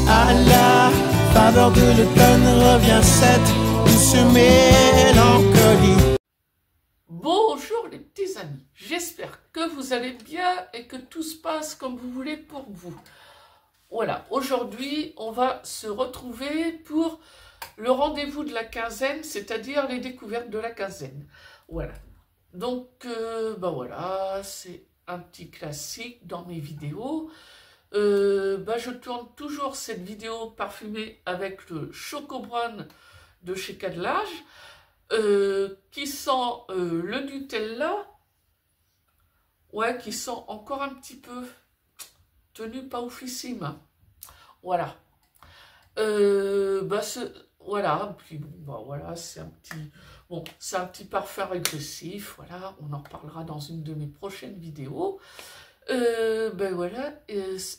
À la faveur de l'automne revient cette douce mélancolie. Bonjour les petits amis, j'espère que vous allez bien et que tout se passe comme vous voulez pour vous. Voilà, aujourd'hui on va se retrouver pour le rendez-vous de la quinzaine, c'est-à-dire les découvertes de la quinzaine. Voilà, donc voilà, c'est un petit classique dans mes vidéos. Je tourne toujours cette vidéo parfumée avec le Choco Brown de chez Cadlage, qui sent le Nutella, ouais, qui sent encore un petit peu tenue pas oufissime. Voilà. Voilà, puis voilà, c'est un petit parfum régressif, voilà, on en reparlera dans une de mes prochaines vidéos. Voilà,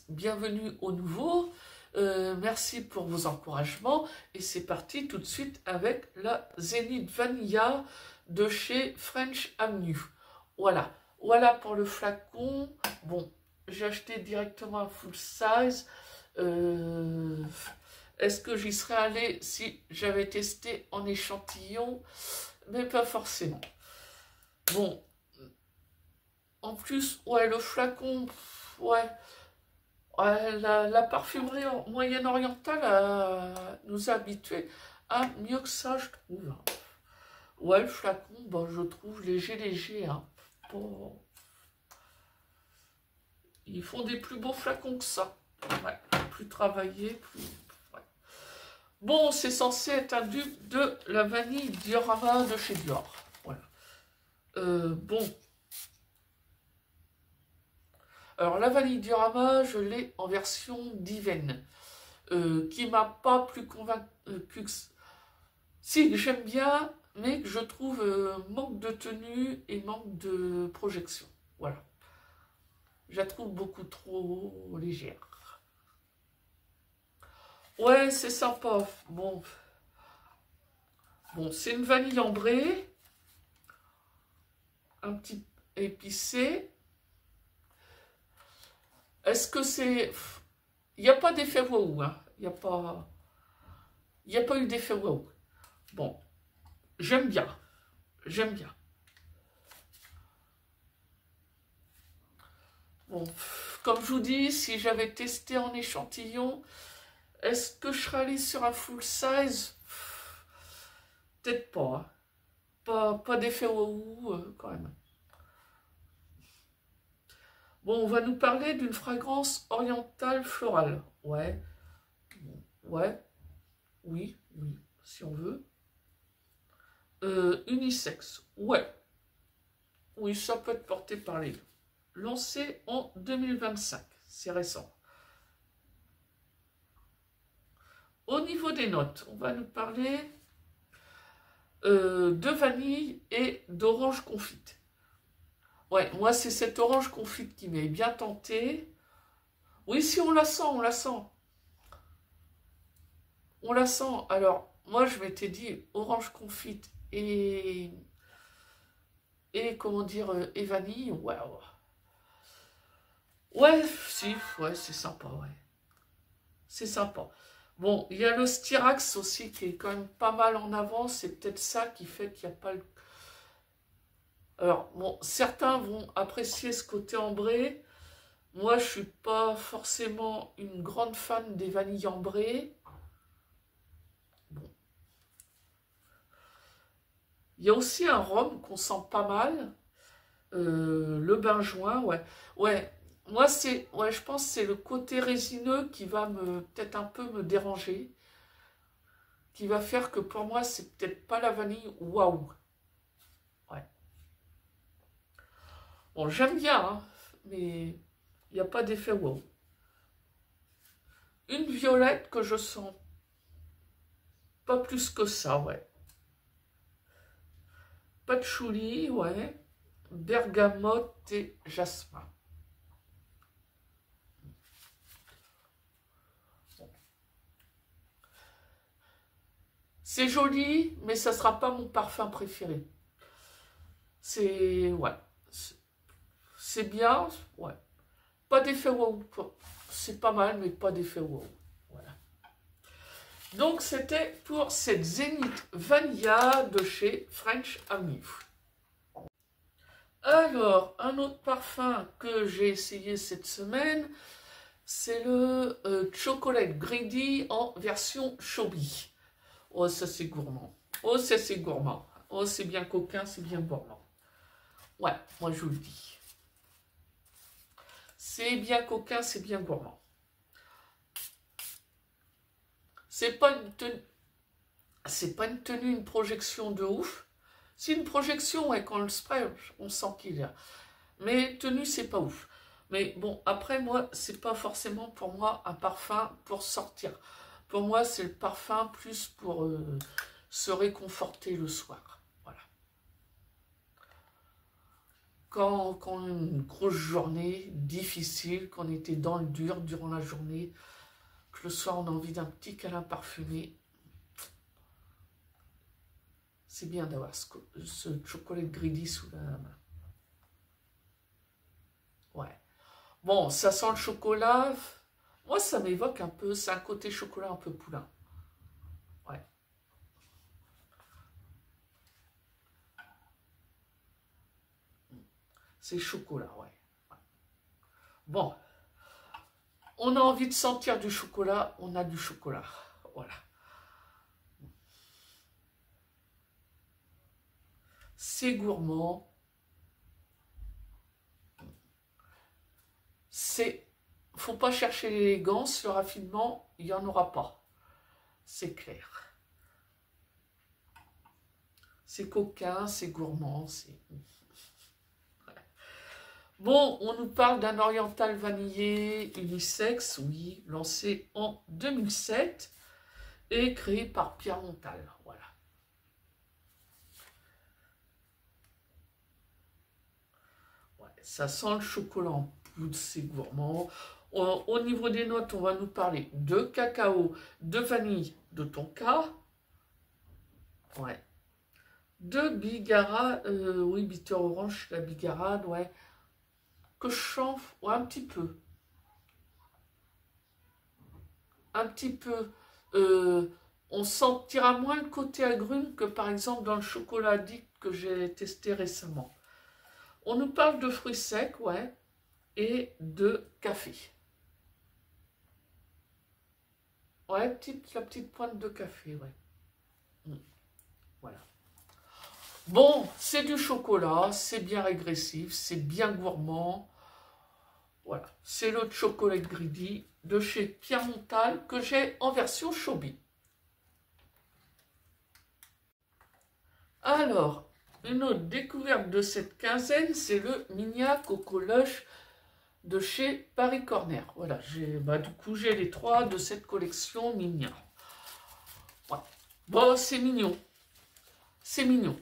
bienvenue au nouveau, merci pour vos encouragements, et c'est parti tout de suite avec la Zénith Vanilla de chez French Avenue. Voilà, voilà pour le flacon. Bon, j'ai acheté directement un full size. Est-ce que j'y serais allée si j'avais testé en échantillon? Mais pas forcément. Bon, en plus, ouais, le flacon, ouais, la parfumerie moyenne-orientale nous a habitués à mieux que ça, je trouve. Ouais, le flacon, je trouve léger, hein. Bon, ils font des plus beaux flacons que ça. Ouais, plus travaillé, plus... Ouais. Bon, c'est censé être un dupe de la vanille Diorama de chez Dior. Voilà. Bon. Alors, la vanille Diorama, je l'ai en version Diven, qui m'a pas plus convaincu que... Si, que j'aime bien, mais que je trouve manque de tenue et manque de projection. Voilà. Je la trouve beaucoup trop légère. Ouais, c'est sympa. Bon, c'est une vanille ambrée, un petit épicé. Est-ce que c'est... Il n'y a pas d'effet waouh, hein. Il n'y a pas eu d'effet waouh. Bon, j'aime bien. Bon, comme je vous dis, si j'avais testé en échantillon, est-ce que je serais allée sur un full size? Peut-être pas, hein. Pas d'effet waouh, quand même. Bon, on va nous parler d'une fragrance orientale florale. Ouais. Ouais. Oui, si on veut. Unisexe. Ouais. Oui, ça peut être porté par les deux. Lancé en 2025. C'est récent. Au niveau des notes, on va nous parler de vanille et d'orange confite. Ouais, moi, c'est cette orange confite qui m'est bien tentée. Oui, si, on la sent. On la sent. Alors, moi, je m'étais dit orange confite et comment dire, et vanille. Waouh. Ouais, si, ouais, c'est sympa, ouais. C'est sympa. Bon, il y a le Styrax aussi qui est quand même pas mal en avant. C'est peut-être ça qui fait qu'il n'y a pas le... Alors, bon, certains vont apprécier ce côté ambré. Moi, je suis pas forcément une grande fan des vanilles ambrées. Bon. Il y a aussi un rhum qu'on sent pas mal. Le benjoin, ouais. Ouais, moi, je pense que c'est le côté résineux qui va peut-être un peu me déranger. Qui va faire que pour moi, c'est peut-être pas la vanille waouh. Ouais. Bon, j'aime bien, hein, mais il n'y a pas d'effet wow. Une violette que je sens pas plus que ça, ouais. Patchouli, ouais. Bergamote et jasmin. Bon. C'est joli, mais ça ne sera pas mon parfum préféré. C'est... ouais. C'est bien, ouais. Pas d'effet wow. C'est pas mal, mais pas d'effet wow. Voilà. Donc, c'était pour cette Zénith Vanilla de chez French Amif. Alors, un autre parfum que j'ai essayé cette semaine, c'est le Chocolate Greedy en version Chobby. Oh, ça c'est gourmand. Oh, ça c'est gourmand. Oh, c'est bien coquin, c'est bien gourmand. Ouais, moi je vous le dis. C'est bien coquin, c'est bien gourmand. C'est pas une tenue, une projection de ouf. C'est une projection, et quand on le spray, on sent qu'il y a. Mais tenue, c'est pas ouf. Mais bon, après, moi, c'est pas forcément pour moi un parfum pour sortir. Pour moi, c'est le parfum plus pour se réconforter le soir. Voilà. Quand on a une grosse journée difficile, qu'on était dans le dur durant la journée, que le soir on a envie d'un petit câlin parfumé, c'est bien d'avoir ce chocolat greedy sous la main. Ouais. Bon, ça sent le chocolat. Moi, ça m'évoque un peu, c'est un côté chocolat un peu poulain. Ouais. C'est chocolat, ouais. Bon. On a envie de sentir du chocolat, on a du chocolat. Voilà. C'est gourmand. Faut pas chercher l'élégance, le raffinement, il n'y en aura pas. C'est clair. C'est coquin, c'est gourmand, c'est... Bon, on nous parle d'un oriental vanillé unisexe, oui, lancé en 2007 et créé par Pierre Montal, voilà. Ouais, ça sent le chocolat en poudre, c'est gourmand. Au niveau des notes, on va nous parler de cacao, de vanille, de tonka, ouais, de bigara, oui, bitter orange, la bigarade, ouais, que je sens, ouais, un petit peu, on sentira moins le côté agrume que par exemple dans le chocolat addict que j'ai testé récemment. On nous parle de fruits secs, ouais, et de café. Ouais, la petite pointe de café, ouais. Voilà. Bon, c'est du chocolat, c'est bien régressif, c'est bien gourmand. Voilà, c'est le chocolat greedy de chez Pierre Montal que j'ai en version Chobby. Alors, une autre découverte de cette quinzaine, c'est le Migna Coco Lush de chez Paris Corner. Voilà, du coup, j'ai les 3 de cette collection Migna. Ouais. Bon, c'est mignon. C'est mignon.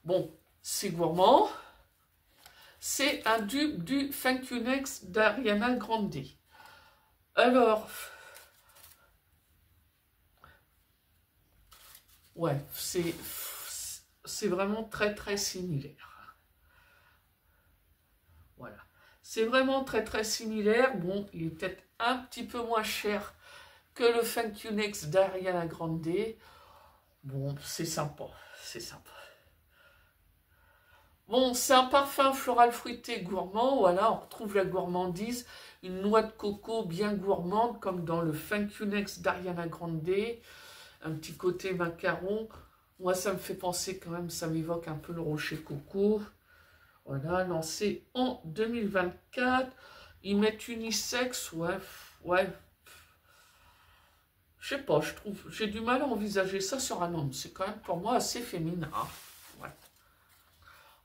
Bon, c'est gourmand. C'est un dupe du Thank You Next d'Ariana Grande. Alors, ouais, c'est vraiment très très similaire. Voilà. C'est vraiment très très similaire. Bon, il est peut-être un petit peu moins cher que le Thank You Next d'Ariana Grande. Bon, c'est sympa, c'est sympa. Bon, c'est un parfum floral fruité gourmand, voilà, on retrouve la gourmandise, une noix de coco bien gourmande, comme dans le Thank You Next d'Ariana Grande, un petit côté macaron. Moi, ça me fait penser quand même, ça m'évoque un peu le rocher coco. Voilà, lancé en 2024. Ils mettent unisexe, ouais. Je sais pas, je trouve, j'ai du mal à envisager ça sur un homme. C'est quand même pour moi assez féminin. Hein. Ouais.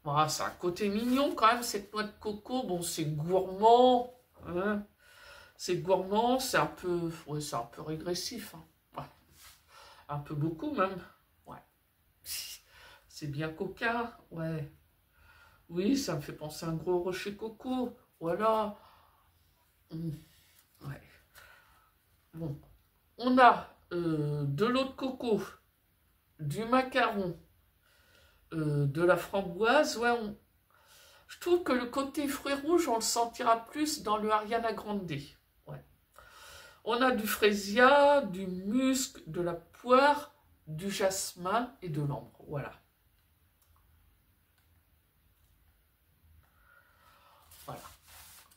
Voilà, c'est un côté mignon quand même, cette noix de coco. Bon, c'est gourmand. Hein. C'est gourmand, c'est un peu, ouais, c'est un peu régressif. Hein. Ouais. Un peu beaucoup même. Ouais. C'est bien coquin. Ouais. Oui, ça me fait penser à un gros rocher coco. Voilà. Ouais. Bon. On a de l'eau de coco, du macaron, de la framboise. Ouais, je trouve que le côté fruits rouges, on le sentira plus dans le Ariana Grande. Ouais. On a du frésia, du musc, de la poire, du jasmin et de l'ambre. Voilà. Voilà.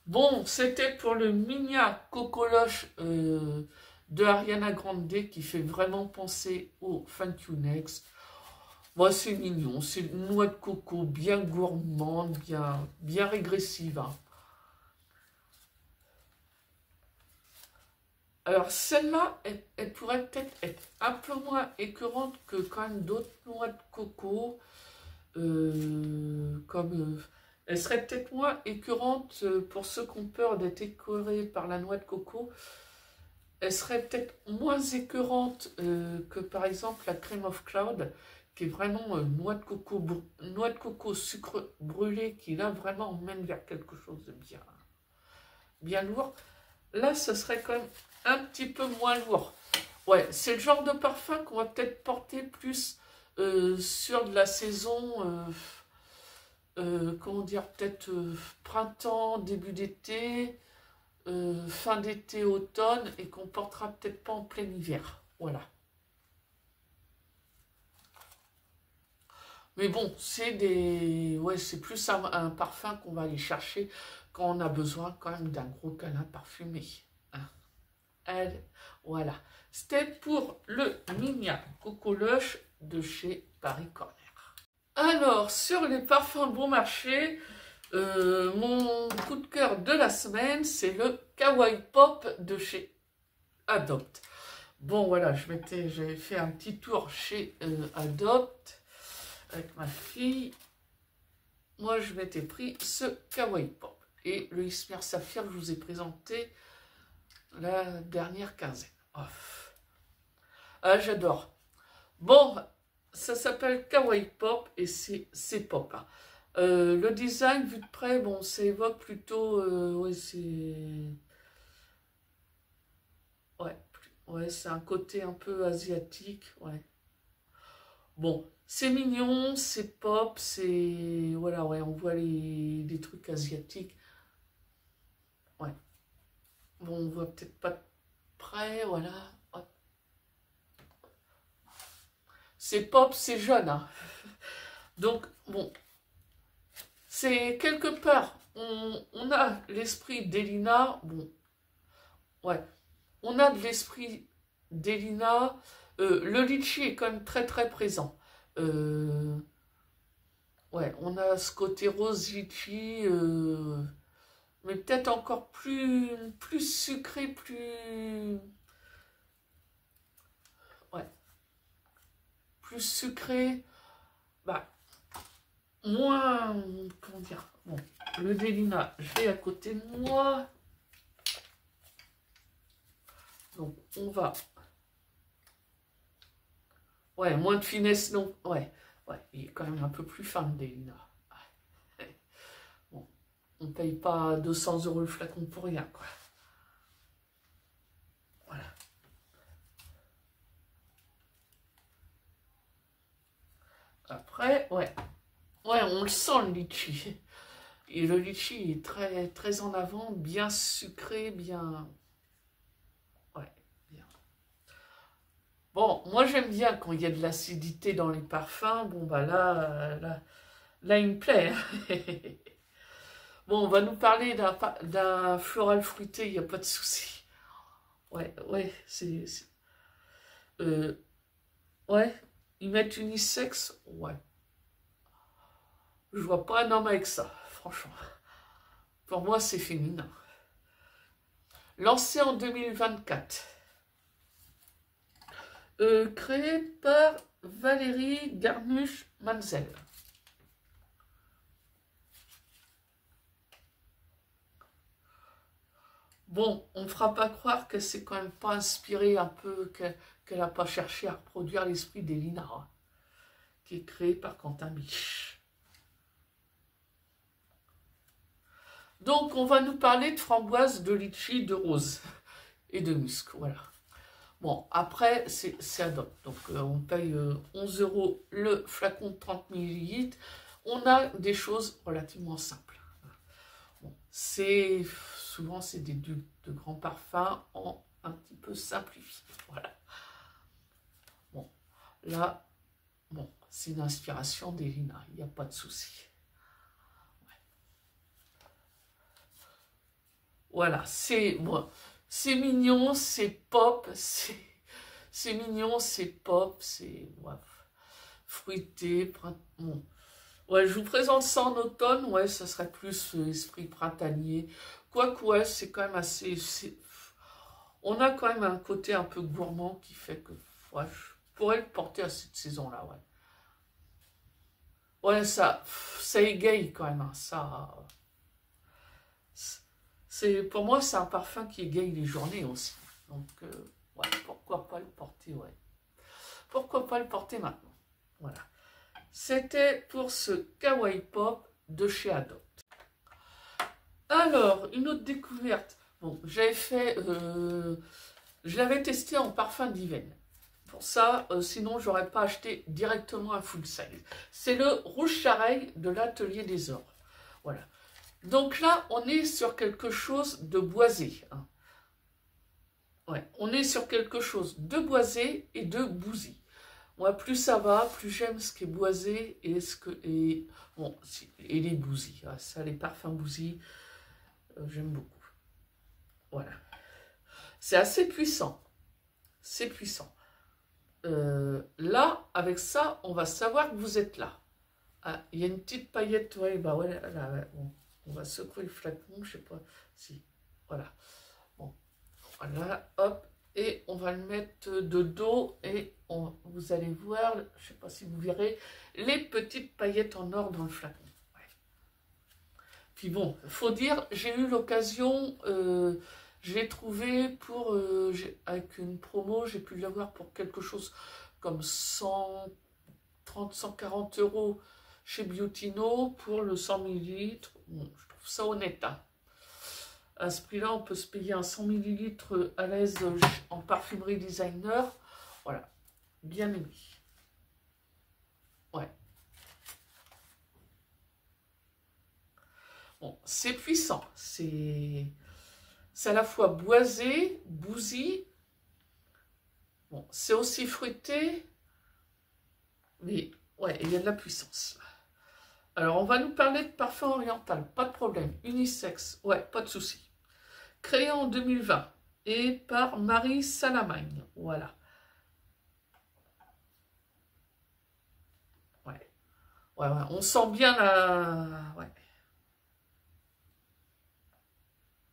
Bon, c'était pour le Migna Coco Lush de Ariana Grande qui fait vraiment penser au Thank You Next. Bon, c'est mignon, c'est une noix de coco bien gourmande, bien régressive. Hein. Alors celle-là, elle pourrait peut-être être un peu moins écœurante que quand même d'autres noix de coco. Elle serait peut-être moins écœurante pour ceux qui ont peur d'être écœurés par la noix de coco. Elle serait peut-être moins écœurante que par exemple la Cream of Cloud, qui est vraiment noix de coco sucre brûlé, qui là vraiment mène vers quelque chose de bien lourd. Là, ce serait quand même un petit peu moins lourd. Ouais, c'est le genre de parfum qu'on va peut-être porter plus sur de la saison, comment dire, peut-être printemps, début d'été, fin d'été, automne, et qu'on portera peut-être pas en plein hiver. Voilà. Mais bon, c'est plus un parfum qu'on va aller chercher quand on a besoin quand même d'un gros câlin parfumé. Hein. Voilà. C'était pour le Migna Coco Lush de chez Paris Corner. Alors, sur les parfums bon marché, mon coup de cœur de la semaine, c'est le Kawaii Pop de chez Adopt. Bon, voilà, j'avais fait un petit tour chez Adopt avec ma fille. Moi, je m'étais pris ce Kawaii Pop. Et le Ismir Saphir, je vous ai présenté la dernière quinzaine. Oh. Ah, j'adore. Bon, ça s'appelle Kawaii Pop et c'est pop. Hein. Le design, vu de près, bon, ça évoque plutôt... c'est un côté un peu asiatique, ouais. Bon, c'est mignon, c'est pop, c'est... Voilà, ouais, on voit des trucs asiatiques. Ouais. Bon, on voit peut-être pas de près, voilà. Ouais. C'est pop, c'est jeune, hein. Donc, bon, c'est quelque part, on a l'esprit d'Elina, bon, ouais, on a de l'esprit d'Elina, le litchi est quand même très très présent. Ouais, on a ce côté rose litchi, mais peut-être encore plus sucré, ouais, plus sucré, bah, moins, comment dire, bon, le Delina, je l'ai à côté de moi, donc on va, ouais, moins de finesse, non, ouais, il est quand même un peu plus fin le Delina. Bon, on paye pas 200 € le flacon pour rien, quoi. Voilà. Après, ouais, on le sent le litchi. Et le litchi est très, très en avant, bien sucré, bien... Ouais, bien. Bon, moi j'aime bien quand il y a de l'acidité dans les parfums. Bon, bah là il me plaît. Bon, on va nous parler d'un floral fruité, il n'y a pas de souci. Ouais, ouais, ils mettent unisexe, ouais. Je vois pas un homme avec ça, franchement. Pour moi, c'est féminin. Lancé en 2024. Créé par Valérie Garnuch-Manzel. Bon, on ne fera pas croire que c'est quand même pas inspiré un peu, qu'elle n'a pas cherché à reproduire l'esprit d'Elina, hein, qui est créé par Quentin Mich. Donc, on va nous parler de framboise, de litchi, de rose et de musc, voilà. Bon, après, c'est Adopt. Donc, on paye 11 € le flacon de 30 ml. On a des choses relativement simples. Bon, souvent, c'est des dupes de grands parfums en un petit peu simplifié. Voilà. Bon, là, bon, c'est une inspiration d'Elina, il n'y a pas de souci. Ouais. Voilà, c'est bon, c'est mignon, c'est pop, c'est mignon, c'est pop, c'est ouais, fruité, bon. Ouais, je vous présente ça en automne, ouais, ça serait plus esprit printanier. Quoique, ouais, c'est quand même assez... On a quand même un côté un peu gourmand qui fait que ouais, je pourrais le porter à cette saison-là, ouais. Ouais, ça égaye quand même, hein, ça... Pour moi, c'est un parfum qui égaye les journées aussi. Donc, ouais, pourquoi pas le porter, ouais. Pourquoi pas le porter maintenant, voilà. C'était pour ce Kawaii Pop de chez Adopt. Alors, une autre découverte. Bon, j'avais fait... je l'avais testé en parfum d'Yven. Pour ça, sinon, j'aurais pas acheté directement un full size. C'est le Rouge Charreille de l'Atelier des Ors. Voilà. Donc là, on est sur quelque chose de boisé. Hein. Ouais, on est sur quelque chose de boisé et de bousy. Moi, plus ça va, plus j'aime ce qui est boisé et bon, et les bousy. Ah, ça, les parfums bousy, j'aime beaucoup. Voilà. C'est assez puissant. C'est puissant. Là, avec ça, on va savoir que vous êtes là. Ah, il y a une petite paillette, ouais, bah ouais, là, ouais, bon, on va secouer le flacon, je sais pas si, voilà. Bon, voilà, hop. Et on va le mettre de dos et vous allez voir, je ne sais pas si vous verrez, les petites paillettes en or dans le flacon. Ouais. Puis bon, il faut dire, j'ai eu l'occasion, je l'ai trouvé pour, avec une promo, j'ai pu l'avoir pour quelque chose comme 130, 140 € chez Beautyno pour le 100 ml. Bon, je trouve ça honnête, hein. À ce prix-là, on peut se payer un 100 ml à l'aise en parfumerie designer. Voilà, bien aimé. Ouais. Bon, c'est puissant. C'est à la fois boisé, bousy. Bon, c'est aussi fruité. Mais ouais, il y a de la puissance. Alors, on va nous parler de parfum oriental. Pas de problème. Unisexe. Ouais, pas de souci. Créé en 2020 et par Marie Salamagne. Voilà. Ouais. Ouais, ouais. On sent bien la... Ouais.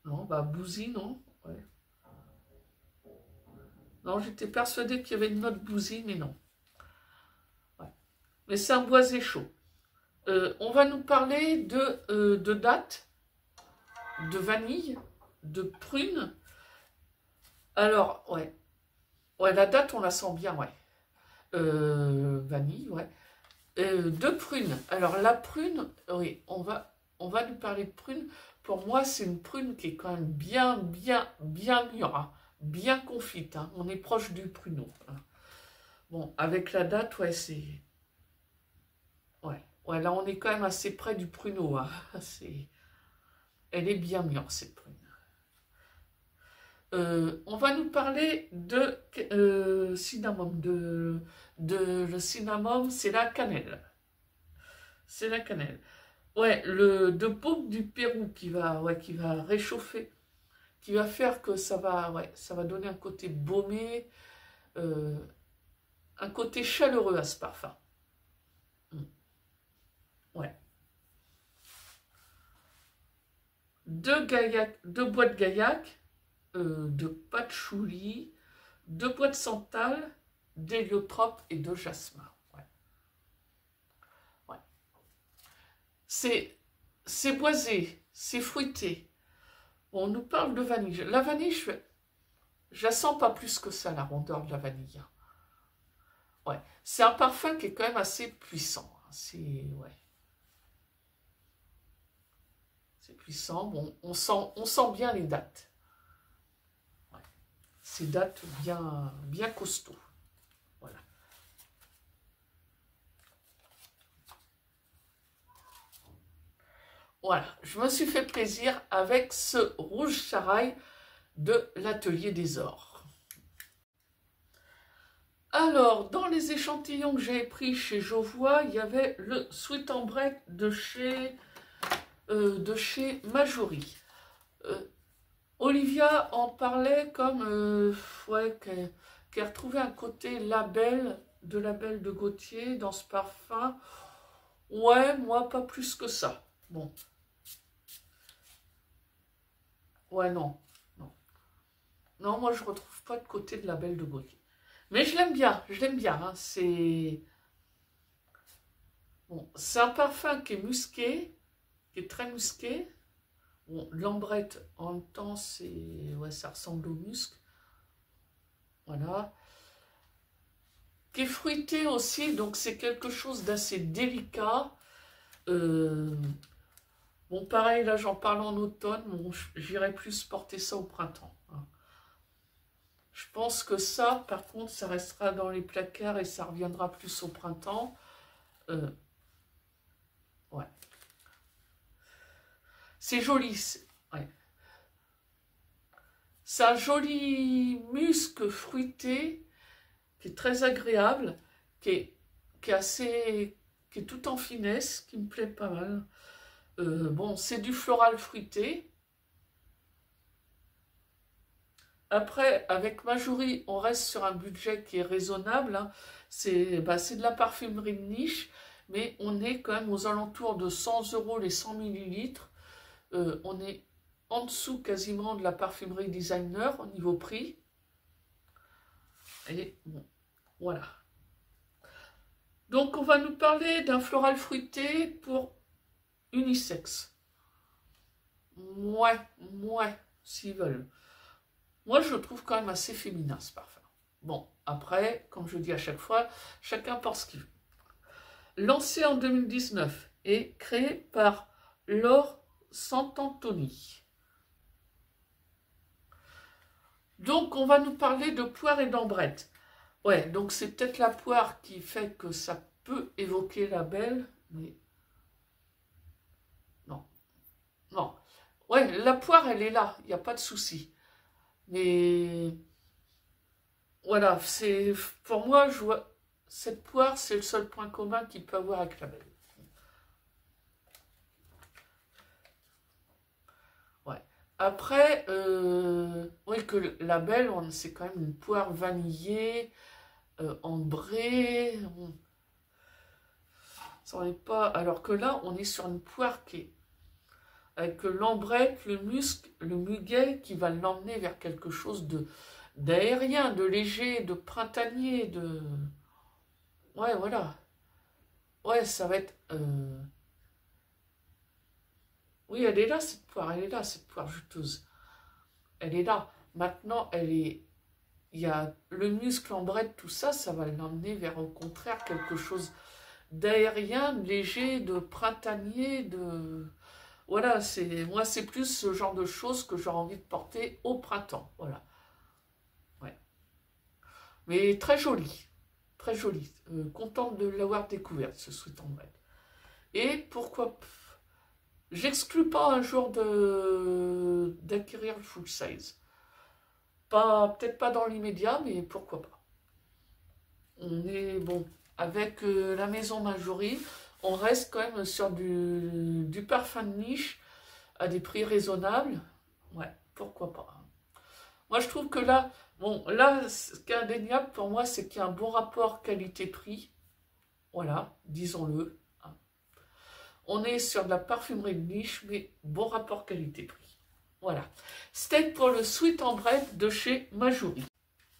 Non, bah, bousy, non. Ouais. Non, j'étais persuadée qu'il y avait une note bousy, mais non. Ouais. Mais c'est un boisé chaud. On va nous parler de dattes, de vanille, de prune. Alors, ouais. Ouais, la date, on la sent bien, ouais. Vanille, ouais. De prune. Alors, la prune, oui, on va nous parler de prune. Pour moi, c'est une prune qui est quand même bien mûre, hein, bien confite. Hein. On est proche du pruneau. Hein. Bon, avec la date, ouais, c'est... Ouais. Ouais, là, on est quand même assez près du pruneau. Hein. Elle est bien mûre, cette prune. On va nous parler de cinnamon. Le cinnamon, c'est la cannelle. C'est la cannelle. Ouais, de baume du Pérou qui va réchauffer, qui va faire que ça va donner un côté baumé, un côté chaleureux à ce parfum. Ouais. Deux bois de gaillac, de patchouli, 2 bois de santal, d'héliotrope et de jasmin. Ouais. Ouais. C'est boisé, c'est fruité. Bon, on nous parle de vanille. La vanille, je la sens pas plus que ça, la rondeur de la vanille. Ouais. C'est un parfum qui est quand même assez puissant. C'est... Ouais. C'est puissant. Bon, on sent bien les dates. Ouais. Ces dates bien costauds. Voilà. Voilà, je me suis fait plaisir avec ce rouge charaille de l'Atelier des Ors. Alors, dans les échantillons que j'ai pris chez Jovois, il y avait le Sweet Ambrette de chez Majori. Olivia en parlait comme ouais, qu'elle retrouvait un côté label de Gautier dans ce parfum. Ouais, moi pas plus que ça. Bon. Ouais, non. Non, non, moi je retrouve pas de côté de label de Gautier. Mais je l'aime bien, hein. C'est bon, c'est un parfum qui est musqué, qui est très musqué. Bon, l'ambrette, en même temps, c'est ouais, ça ressemble au musc. Voilà. Qui est fruité aussi, donc c'est quelque chose d'assez délicat. Bon, pareil, là, j'en parle en automne. Bon, j'irai plus porter ça au printemps. Hein. Je pense que ça, par contre, ça restera dans les placards et ça reviendra plus au printemps. Ouais. C'est joli. Ouais. C'est un joli musc fruité qui est très agréable, qui est tout en finesse, qui me plaît pas mal. Bon, c'est du floral fruité. Après, avec Majori, on reste sur un budget qui est raisonnable. Hein. C'est de la parfumerie de niche, mais on est quand même aux alentours de 100 € les 100 millilitres. On est en dessous quasiment de la parfumerie designer au niveau prix. Et bon, voilà. Donc, on va nous parler d'un floral fruité pour unisexe. Ouais, s'ils veulent. Moi, je le trouve quand même assez féminin, ce parfum. Bon, après, comme je dis à chaque fois, chacun porte ce qu'il veut. Lancé en 2019 et créé par Laure Sant'Antoni. Donc, on va nous parler de poire et d'ambrette. Ouais, donc c'est peut-être la poire qui fait que ça peut évoquer la belle, mais non. Non. Ouais, la poire, elle est là, il n'y a pas de souci. Mais voilà, c'est pour moi, je vois cette poire, c'est le seul point commun qu'il peut avoir avec la belle. Ouais. Après, oui, que la belle, c'est quand même une poire vanillée, ambrée. Ça n'est pas. Alors que là, on est sur une poire qui est avec l'ambrette, le musc, le muguet qui va l'emmener vers quelque chose d'aérien, de léger, de printanier, de... Ouais, voilà. Ouais, ça va être... Oui, elle est là, cette poire, elle est là, cette poire juteuse. Elle est là. Maintenant, elle est... Il y a le musc, l'ambrette, tout ça, ça va l'emmener vers, au contraire, quelque chose d'aérien, de léger, de printanier, de... Voilà, moi, c'est plus ce genre de choses que j'aurais envie de porter au printemps. Voilà. Ouais. Mais très jolie. Très jolie. Contente de l'avoir découverte, ce Sweet Ambrette. Et pourquoi... J'exclus pas un jour d'acquérir le full size. Peut-être pas dans l'immédiat, mais pourquoi pas. On est, bon, avec la maison Majori, on reste quand même sur du parfum de niche à des prix raisonnables. Ouais, pourquoi pas. Moi, je trouve que là, bon, là, ce qui est indéniable pour moi, c'est qu'il y a un bon rapport qualité-prix. Voilà, disons-le. Hein. On est sur de la parfumerie de niche, mais bon rapport qualité-prix. Voilà. C'était pour le Sweet Ambrette de chez Majori.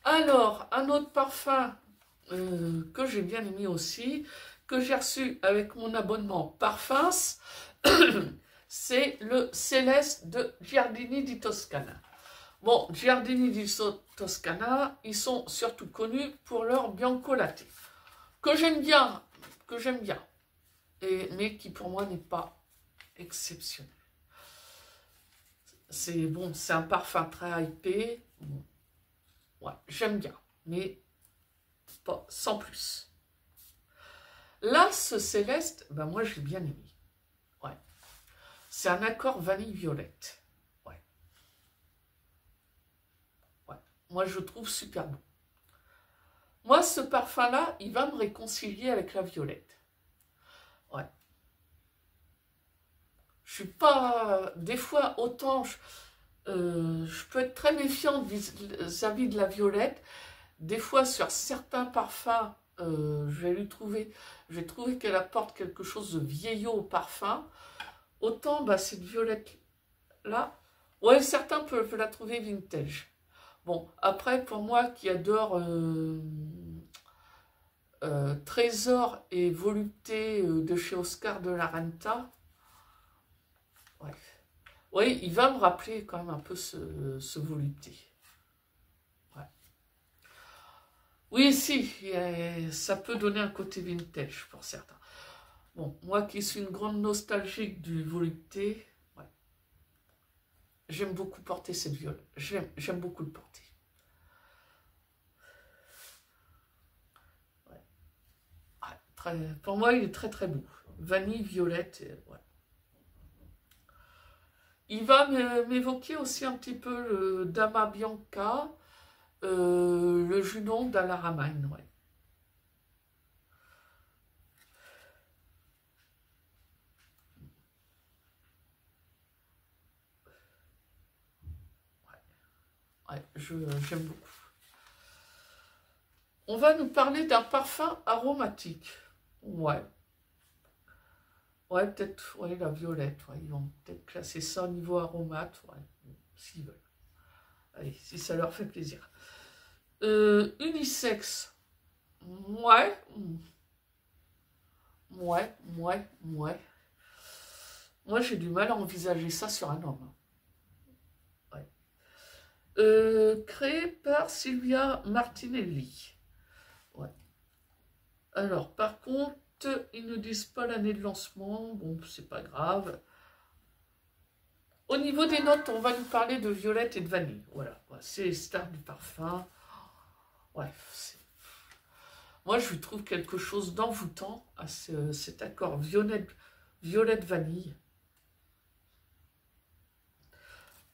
Alors, un autre parfum que j'ai bien aimé aussi, que j'ai reçu avec mon abonnement Parfums, c'est le Céleste de Giardini di Toscana. Bon, Giardini di Toscana, ils sont surtout connus pour leur Bianco Latte, que j'aime bien, mais qui pour moi n'est pas exceptionnel. C'est bon, c'est un parfum très hypé, bon, ouais, j'aime bien, mais pas sans plus. Là, ce Céleste, ben moi j'ai bien aimé. Ouais. C'est un accord vanille-violette. Ouais. Ouais. Moi je trouve super bon. Moi, ce parfum-là, il va me réconcilier avec la violette. Ouais. Je suis pas... Des fois, autant je peux être très méfiante vis-à-vis de la violette. Des fois, sur certains parfums, je vais trouver qu'elle apporte quelque chose de vieillot au parfum. Autant, bah, cette violette-là, ouais, certains peuvent la trouver vintage. Bon, après, pour moi qui adore Trésor et Volupté de chez Oscar de la Renta, ouais. Oui, il va me rappeler quand même un peu ce Volupté. Ouais. Oui, si, ça peut donner un côté vintage pour certains. Bon, moi qui suis une grande nostalgique du Volupté, ouais, j'aime beaucoup porter cette viole. J'aime beaucoup le porter. Ouais. Ouais, pour moi, il est très très beau. Vanille, violette, ouais. Il va m'évoquer aussi un petit peu le Dama Bianca, le Junon d'Alaramain, ouais. Ouais, j'aime beaucoup. On va nous parler d'un parfum aromatique. Ouais. Ouais, peut-être, ouais, la violette. Ouais, ils vont peut-être classer ça au niveau aromate. Ouais, s'ils veulent. Allez, si ça leur fait plaisir. Unisexe. Ouais. Ouais, ouais, ouais. Moi, j'ai du mal à envisager ça sur un homme. Ouais. Créé par Silvia Martinelli. Ouais. Alors, par contre, ils ne disent pas l'année de lancement. Bon, c'est pas grave. Au niveau des notes, on va nous parler de violette et de vanille. Voilà, c'est les stars du parfum. Ouais, moi, je trouve quelque chose d'envoûtant à cet accord violette-vanille.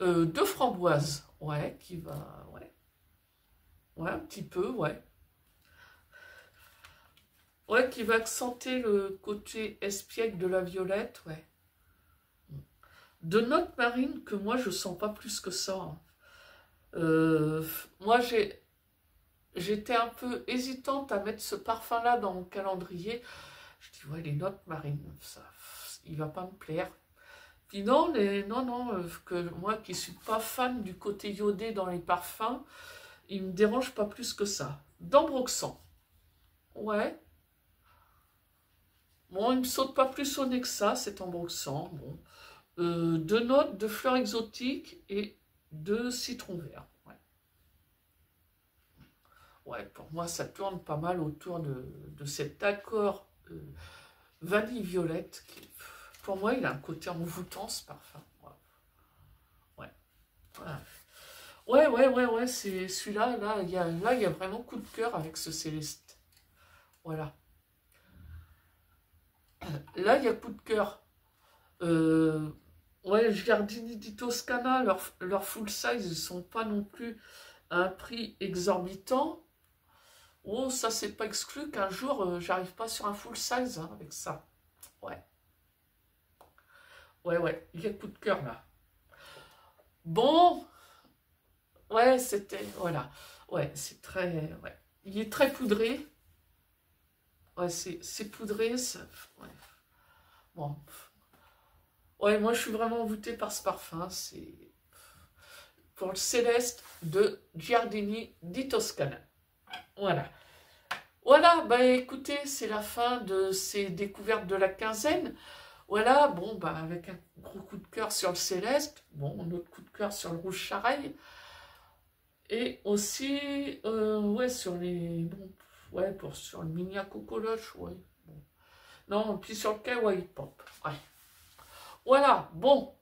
De framboise, ouais, qui va... Ouais, ouais, un petit peu, ouais. Ouais, qui va accenter le côté espiègle de la violette, ouais. De notes marines que moi, je sens pas plus que ça. Hein. Moi, j'étais un peu hésitante à mettre ce parfum-là dans mon calendrier. Je dis, ouais, les notes marines, ça, il va pas me plaire. Puis non, non, que moi qui suis pas fan du côté iodé dans les parfums, il me dérange pas plus que ça. D'ambroxan, ouais. Bon, il me saute pas plus au nez que ça, cet ambroxan. Bon. Deux notes de fleurs exotiques et de citron vert. Ouais. Ouais, pour moi, ça tourne pas mal autour de cet accord vanille-violette. Pour moi, il a un côté envoûtant, ce parfum. Ouais. Ouais, c'est celui-là, là, il y a vraiment coup de cœur avec ce Céleste. Voilà. Là, il y a coup de cœur. Ouais, Giardini di Toscana, leur full size, ils sont pas non plus à un prix exorbitant. Oh, ça, c'est pas exclu qu'un jour, j'arrive pas sur un full size hein, avec ça. Ouais. Ouais, il y a coup de cœur là. Bon, ouais, c'était, voilà. Ouais, c'est très, ouais. Il est très poudré. Ouais, c'est poudré, ça, ouais. Bon. Ouais, moi, je suis vraiment envoûtée par ce parfum. C'est pour le Céleste de Giardini di Toscana. Voilà. Voilà, bah écoutez, c'est la fin de ces découvertes de la quinzaine. Voilà, bon, bah avec un gros coup de cœur sur le Céleste, bon, un autre coup de cœur sur le Rouge Charaille, et aussi, ouais, sur les, bon, ouais, sur le Migna Coco Lush, ouais, bon. Non, puis sur le Kawaii Pop, ouais. Voilà, bon,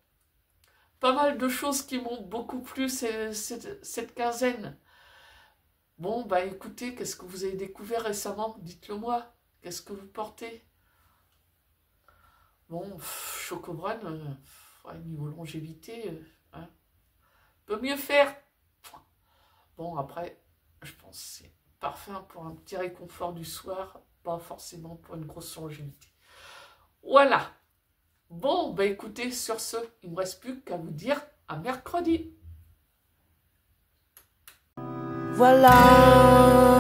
pas mal de choses qui m'ont beaucoup plu cette quinzaine. Bon, bah écoutez, qu'est-ce que vous avez découvert récemment? Dites-le moi. Qu'est-ce que vous portez? Bon, Chocobran, ouais, niveau longévité, peut mieux faire. Bon, après, je pense que c'est parfum pour un petit réconfort du soir, pas forcément pour une grosse longévité. Voilà. Bon, ben écoutez, sur ce, il ne me reste plus qu'à vous dire à mercredi. Voilà.